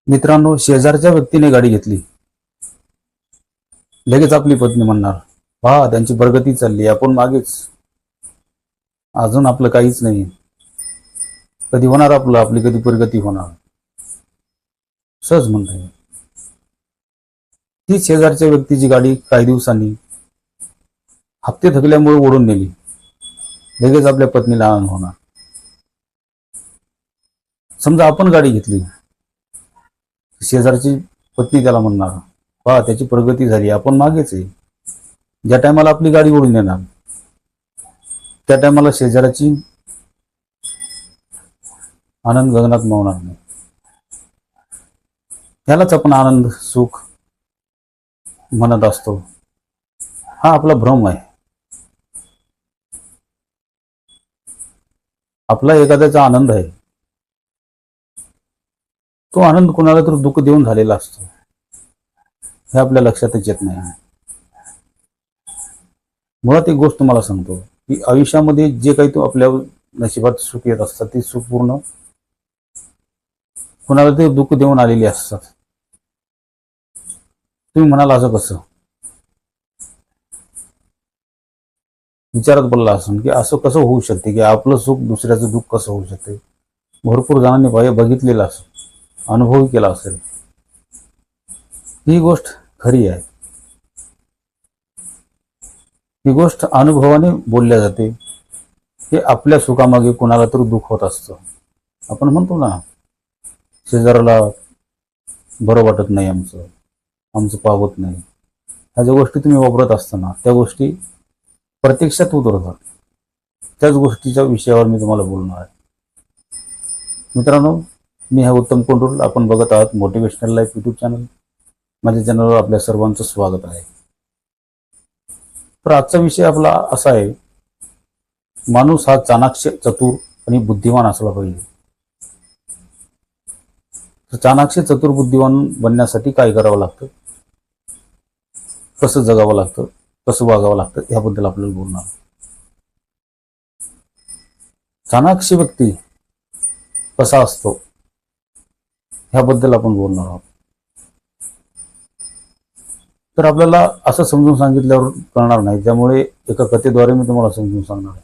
मित्रांनो, शेजारच्या व्यक्तीने गाडी घेतली, लगेच आपली पत्नी म्हणणार, पहा त्यांची प्रगती चालली, आपण मागेच, अजून आपलं काहीच नाही. कधी होणार आपली कधी प्रगती होणार? सहज म्हणता येईल. ती शेजारच्या व्यक्तीची गाडी काही दिवसांनी हप्ते थकल्यामुळे ओढून नेली, लगेच आपल्या पत्नीला आनंद होणार. समजा आपण गाडी घेतली, शेजारची पत्नी त्याला म्हणणार, पहा त्याची प्रगती झाली, आपण मागेच आहे. ज्या टायमाला आपली गाडी ओढून येणार त्या टायमाला शेजाराची आनंद गगनात मावणार नाही. त्यालाच आपण आनंद सुख म्हणत असतो. हा आपला भ्रम आहे. आपला एखाद्याचा आनंद आहे, तो आनंद कोणाला तर दुःख देऊन झालेला असतो, हे आपल्या लक्षातच येत नाही. मुळात एक गोष्ट तुम्हाला सांगतो की आयुष्यामध्ये जे काही तो आपल्या नशिबात सुख येत असतात, ते सुख पूर्ण कोणाला ते दुःख देऊन आलेली असतात. तुम्ही म्हणाल असं कसं? विचारात पडला असून की असं कसं होऊ शकते की आपलं सुख दुसऱ्याचं दुःख कसं होऊ शकते? भरपूर जणांनी बघितलेलं असं, अनुभव केला असेल. ही गोष्ट खरी आहे. ही गोष्ट अनुभवाने बोलल्या जाते की आपल्या सुखामागे कोणाला तरी दुःख होत असतं. आपण म्हणतो ना, शेजाराला बरं वाटत नाही, आमचं पावत नाही. ह्या ज्या गोष्टी तुम्ही वापरत असताना त्या गोष्टी प्रत्यक्षात उतरतात. त्याच गोष्टीच्या विषयावर मी तुम्हाला बोलणार आहे. मित्रांनो, मी हा उत्तम कोंडूर, आपण बघत आहात मोटिवेशनल लाईफ यूट्यूब चॅनल. माझ्या चॅनलवर आपल्या सर्वांचं स्वागत आहे. तर आजचा विषय आपला असा आहे, माणूस हा चाणाक्ष, चतुर आणि बुद्धिमान असला पाहिजे. तर चाणाक्ष, चतुर, बुद्धिमान बनण्यासाठी काय करावं लागतं, कसं जगावं लागतं, कसं वागावं लागतं, याबद्दल आपल्याला बोलणार. चाणाक्ष व्यक्ती कसा असतो ह्याबद्दल आपण बोलणार आहोत. तर आपल्याला असं समजून सांगितल्यावर कळणार नाही, त्यामुळे एका कथेद्वारे मी तुम्हाला समजून सांगणार आहे.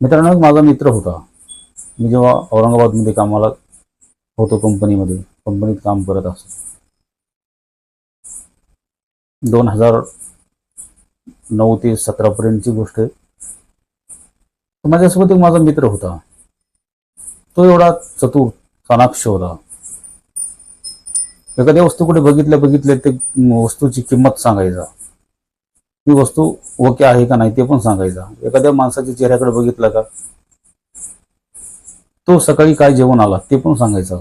मित्रांनो, एक माझा मित्र होता. मी जेव्हा औरंगाबादमध्ये कामाला होतो, कंपनीत काम करत असतो, 2009 ते 17 पर्यंतची गोष्ट आहे. माझ्यासोबत एक माझा मित्र होता. तो एवढा चतुर, चाणाक्ष होता. एखाद्या वस्तू कुठे बघितल्या ते वस्तूची किंमत सांगायचा, ती वस्तू ओके आहे का नाही ते पण सांगायचा. एखाद्या माणसाच्या चेहऱ्याकडे बघितला का, तो सकाळी काय जेवण आला ते पण सांगायचा,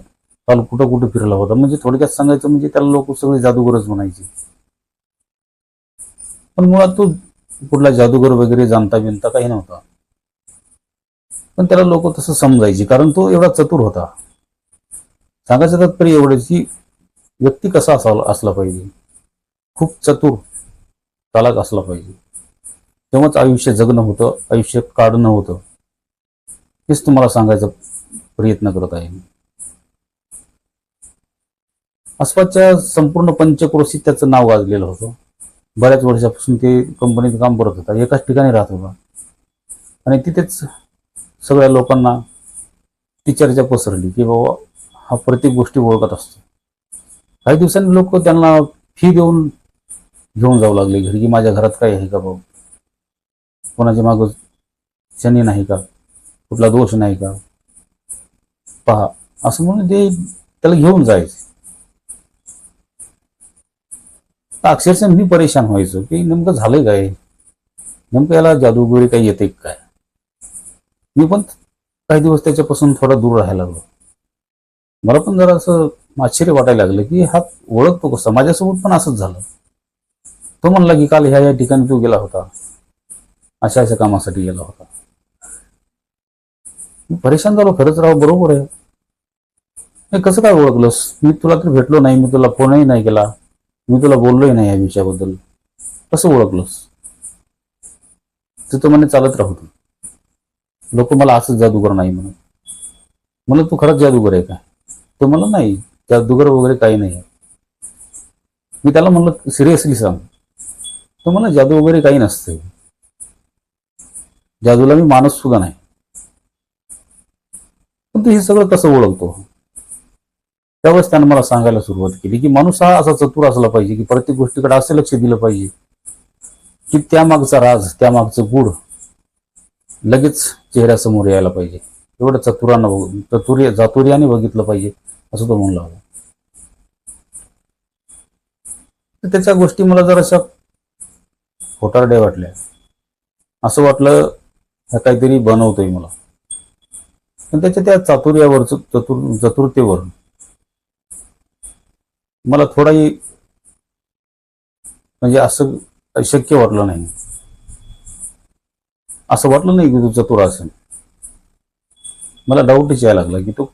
काल कुठं कुठं फिरला होता. म्हणजे थोडक्यात सांगायचं म्हणजे त्याला लोक सगळे जादूगरच म्हणायचे. पण मुळात तो कुठला जादूगर वगैरे जाणता बिनता काही नव्हता. पण त्याला लोक तसं समजायचे, कारण तो एवढा चतुर होता. सांगायचं तात्पर्य एवढंच की व्यक्ती कसा असला पाहिजे, खूप चतुर, चालाक असला पाहिजे. तेव्हाच आयुष्य जगणं होतं, आयुष्य काढणं होतं. हेच तुम्हाला सांगायचा प्रयत्न करत आहे. आसपासच्या संपूर्ण पंचक्रोशीत त्याचं नाव गाजलेलं होतं. बऱ्याच वर्षापासून ते कंपनीत काम करत होता, एकाच ठिकाणी राहत होता, आणि तिथेच सगळ्या लोकांना ती चर्चा पसरली की बाबा हा प्रत्येक गोष्टी ओळखत असतो. काही दिवसांनी लोक त्यांना फी देऊन घेऊन जाऊ लागले घरी, की माझ्या घरात काय आहे का बाबा, कोणाच्या मागं शनी नाही का, कुठला दोष नाही का, पहा, असं म्हणून ते त्याला घेऊन जायचे. अक्षरशः मी परेशान व्हायचो की नेमकं झालंय काय, नेमकं याला जादूगरी काही येते काय. मी पण काही दिवस त्याच्यापासून थोडा दूर राहायला लागलो. मला पण जरा असं आश्चर्य वाटायला लागलं की हा ओळखतो कसा. माझ्यासोबत पण असंच झालं. तो म्हणला की काल ह्या ठिकाणी तू गेला होता, अशा अशा कामासाठी गेला होता. मी परेशान झालो. खरंच राव, बरोबर आहे. कसं काय ओळखलंस? मी तुला तर भेटलो नाही, मी तुला फोनही नाही केला, मी तुला बोललोय नाही या विषयाबद्दल, कसं ओळखलंस? तिथं म्हणे चालत राहतो, लोक मला असंच जादूगर नाही म्हणून. म्हणलं तू खरंच जादूगर आहे का? तो म्हणला नाही, जादूगर वगैरे काही नाही. मी त्याला म्हणलं सिरियसली सांग, तर मला जादू वगैरे काही नसते, जादूला मी माणूस सुद्धा नाही. पण तू हे सगळं कसं ओळखतो? त्यावेळेस त्यानं मला सांगायला सुरुवात केली की माणूस हा असा चतुर असला पाहिजे की प्रत्येक गोष्टीकडे असं लक्ष दिलं पाहिजे की त्यामागचा राज, त्यामागचं गुढ लगेच चेहऱ्यासमोर यायला पाहिजे. एवढं चातुर्याने बघितलं पाहिजे असं तो म्हणला होता. तर त्याच्या गोष्टी मला जराशा खोटारड्या वाटल्या. असं वाटलं हा काहीतरी बनवतोय मला. पण त्याच्या त्या चतुरतेवर मला थोडाही म्हणजे असं शक्य वाटलं नाही. असं वाटलं नाही की तो चतुर असेल. मला डाऊटच यायला लागला की तो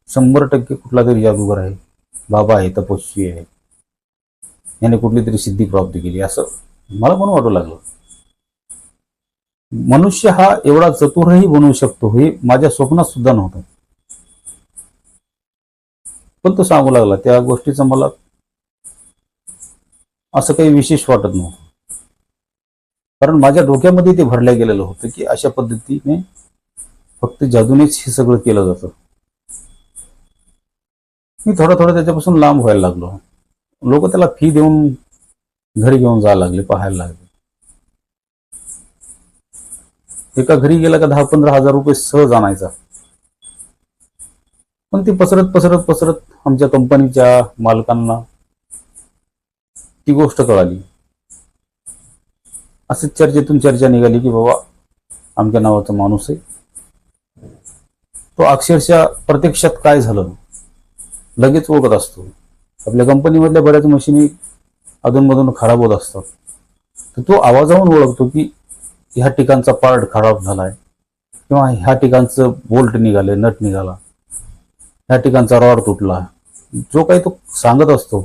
100% कुठला तरी जादूगर आहे, बाबा आहे, तपस्वी आहे, याने कुठली तरी सिद्धी प्राप्त केली असं मला पण वाटू लागलं. मनुष्य हा एवढा चतुरही बनवू शकतो हे माझ्या स्वप्नात सुद्धा नव्हतं. पण तो सांगू लागला त्या गोष्टीचं मला असं काही विशेष वाटत नव्हतं, कारण माझ्या डोक्यामध्ये ते भरल्या गेलेलं होतं की अशा पद्धतीने फक्त जादूनेच हे सगळं केलं जातं. मी थोडं थोडं त्याच्यापासून लांब व्हायला लागलो. लोक त्याला फी देऊन घरी घेऊन जायला लागले, पाहायला लागले. एका घरी गेला का 10-15 हजार रुपये सहज आणायचा. पण ती पसरत पसरत पसरत आमच्या कंपनीच्या मालकांना ती गोष्ट कळाली. असंच चर्चेतून चर्चा निघाली की बाबा आमच्या नावाचा माणूस आहे, तो अक्षरशः प्रत्यक्षात काय झालं लगेच ओळखत असतो. आपल्या कंपनीमधल्या बऱ्याच मशिनी अधूनमधून खराब होत असतात, तर तो आवाजावरून ओळखतो की ह्या ठिकाणचा पार्ट खराब झालाय किंवा ह्या ठिकाणचं बोल्ट निघाले, नट निघाला, ह्या ठिकाणचा रॉड तुटला. जो काही तो सांगत असतो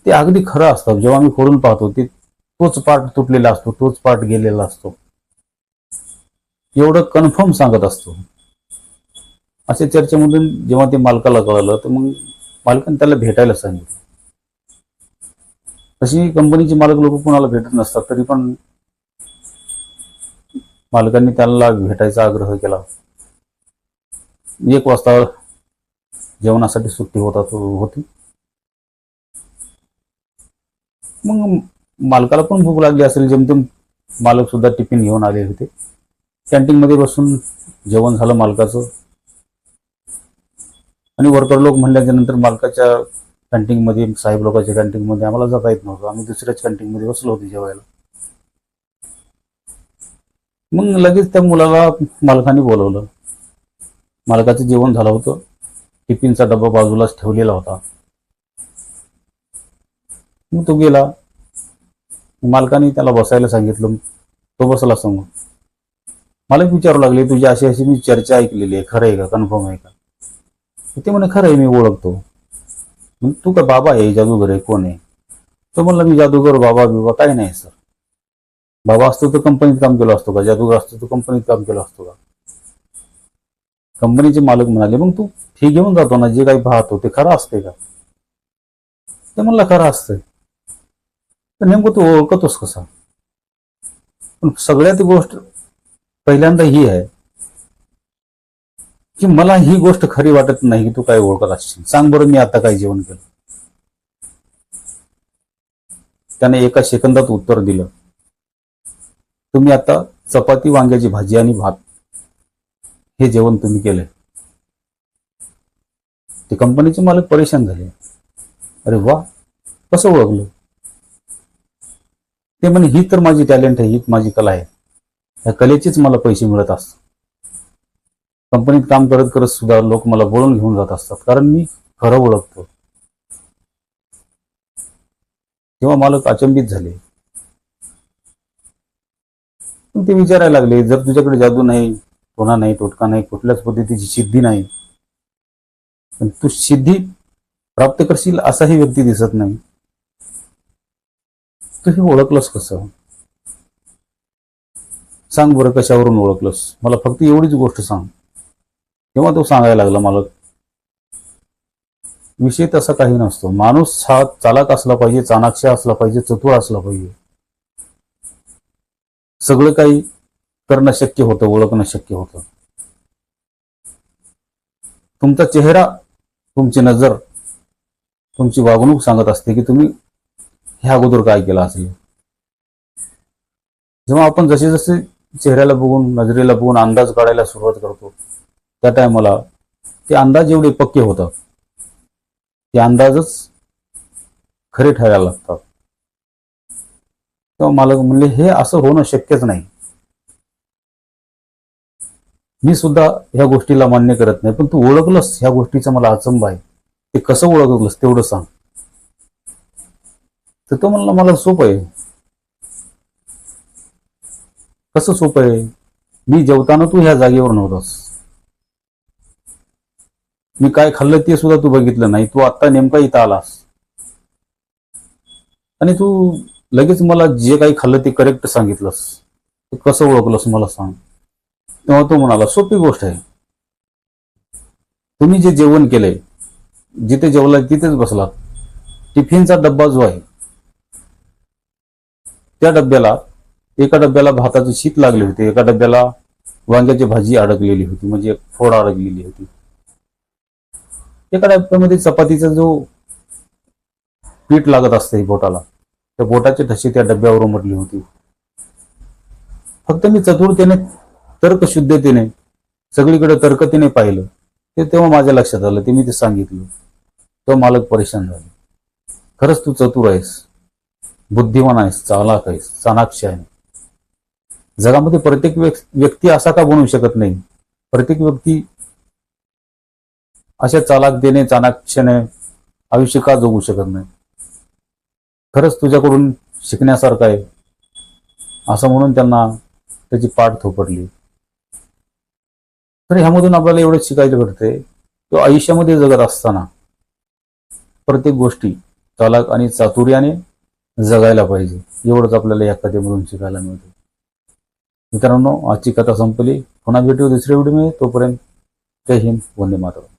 ते अगदी खरं असतं. जेव्हा मी खोलून पाहतो ते तोच पार्ट तुटलेला असतो, तोच पार्ट गेलेला असतो, एवढं कन्फर्म सांगत असतो. अशा चर्चेमधून जेव्हा ते मालकाला कळलं तर मग मालकाने त्याला भेटायला सांगितलं. तशी कंपनीचे मालक लोक कोणाला भेटत नसतात, तरी पण मालकांनी त्याला भेटायचा आग्रह केला. 1 वाजता जेवणासाठी सुट्टी होती. मग मालकाला पण भूक लागली असेल, जेमतेम मालक सुद्धा टिफिन घेऊन आले होते. कॅन्टीन मध्ये बसून जेवण झालं मालकाचं, आणि वर्कर लोक म्हणल्याच्या नंतर मालकाच्या कॅन्टीन मध्ये, साहेब लोकांच्या कॅन्टीन मध्ये आम्हाला जाता येत नव्हतं. आम्ही दुसऱ्याच कॅन्टीन मध्ये बसलो होतो जेवायला. मग लगेच त्या मुलाला मालकाने बोलवलं. मालकाचं जेवण झालं होतं, टिफिनचा डबा बाजूलाच ठेवलेला होता. मग तो गेला. मालकाने त्याला बसायला सांगितलं, तो बसला समोर. मालक विचारू लागले, तुझी अशी अशी मी चर्चा ऐकलेली आहे, खरं आहे का, कन्फर्म आहे का? ते म्हणे खरं आहे, मी ओळखतो. मग तू का बाबा आहे, जादूगर आहे, कोण आहे? तो म्हणला मी जादूगर बाबा काही नाही सर. बाबा असतो तर कंपनीत काम केलं असतो का? जादूगर असतो तर कंपनीत काम केलं असतो का? कंपनीचे मालक म्हणाले, मग तू फी घेऊन जातो ना, जे काही पाहतो ते खरं असते का? ते म्हणला खरं असतंय. तर नेमकं तू ओळखतोस कसा? पण सगळ्यात गोष्ट पहिल्यांदा ही आहे की मला ही गोष्ट खरी वाटत नाही की तू काय ओळखत असशील. सांग बरं, मी आता काय जेवण केलं? त्याने एका सेकंदात उत्तर दिलं, तुम्ही आता चपाती, वांग्याची भाजी आणि भात हे जेवण तुम्ही केलंय. ते कंपनीचे मालक परेशान झाले. अरे वा, कसं ओळखलं? ते म्हणे ही तर माझी टॅलेंट आहे, ही माझी कला आहे, या कलेचेच मला पैसे मिळत असतात. कंपनीत काम करत करत सुद्धा लोक मला बोलून घेऊन जात असतात, कारण मी खरं ओळखतो. तेव्हा मालक अचंबित झाले. ते विचारायला लागले, जर तुझ्याकडे जादू नाही, टोना नाही, टोटका नाही, कुठल्याच पद्धतीची सिद्धी नाही, पण तू सिद्धी प्राप्त करशील असाही व्यक्ती दिसत नाही, तू हे ओळखलंस कसं? सांग बरं, कशावरून ओळखलंस? मला फक्त एवढीच गोष्ट सांग. तेव्हा तो सांगायला लागला, मालक विषय तसा काही नसतो. माणूस हा चालाक असला पाहिजे, चाणाक्ष असला पाहिजे, चतुर असला पाहिजे. सगळं काही करणं शक्य होतं, ओळखणं शक्य होतं. तुमचा चेहरा, तुमची नजर, तुमची वागणूक सांगत असते की तुम्ही ह्या अगोदर काय केलं असेल. जेव्हा आपण जसे जसे चेहऱ्याला बघून, नजरेला बघून अंदाज काढायला सुरुवात करतो, त्या टायमाला ते अंदाज एवढे पक्के होतात, ते अंदाजच खरे ठरायला लागतात. तेव्हा मला म्हणले हे असं होणं शक्यच नाही. मी सुद्धा ह्या गोष्टीला मान्य करत नाही, पण तू ओळखलंस ह्या गोष्टीचा मला अचंबा आहे. ते कसं ओळखलंस तेवढं सांग. तर तो म्हणला मला सोपं आहे. कसं सोपं आहे? मी जेवताना तू ह्या जागेवर नव्हतास. मी काय खाल्लं ते सुद्धा तू बघितलं नाही. तू आत्ता नेमका इथं आलास आणि तू लगेच मला जे काही खाल्लं ते करेक्ट सांगितलंस. तू कसं ओळखलंस मला सांग. तेव्हा तो म्हणाला सोपी गोष्ट आहे. तुम्ही जे जेवण केलंय, जिथे जेवला तिथेच बसलात. टिफिनचा डब्बा जो आहे, त्या डब्याला, एका डब्याला भाताची शीत लागली होती, एका डब्याला वांग्याची भाजी अडकलेली होती, म्हणजे फोड अडकलेली होती. एका डब्यामध्ये चपातीचा जो पीठ लागत असते बोटाला, त्या बोटाचे ठसे त्या डब्यावर उमटली होती. फक्त मी चतुरतेने, तर्कशुद्धतेने, सगळीकडे तर्कतेने पाहिलं, ते तेव्हा माझ्या लक्षात आलं. ते मी ते सांगितलं. तो मालक परेशान झाला. खरंच तू चतुर आहेस, बुद्धिमान आहेस, चालाक आहेस, चाणाक्ष आहे. जगामध्ये प्रत्येक व्यक्ती असा का बनू शकत नाही? प्रत्येक व्यक्ती अशा चालाकतेने, चाणाक्षने आयुष्य का जगू शकत नाही? खरंच तुझ्याकडून शिकण्यासारखं आहे, असं म्हणून त्यांना त्याची पाठ थोपटली. तर ह्यामधून आपल्याला एवढंच शिकायला भेटते, तो आयुष्यामध्ये जगत असताना प्रत्येक गोष्टी चालाक आणि चातुर्याने जगायला पाहिजे. एवढंच आपल्याला या कथेमधून शिकायला मिळते. मित्रांनो, आजची कथा संपली. पुन्हा भेटू दुसऱ्या व्हिडिओमध्ये. तोपर्यंत जय हिंद, वंदे मातरम.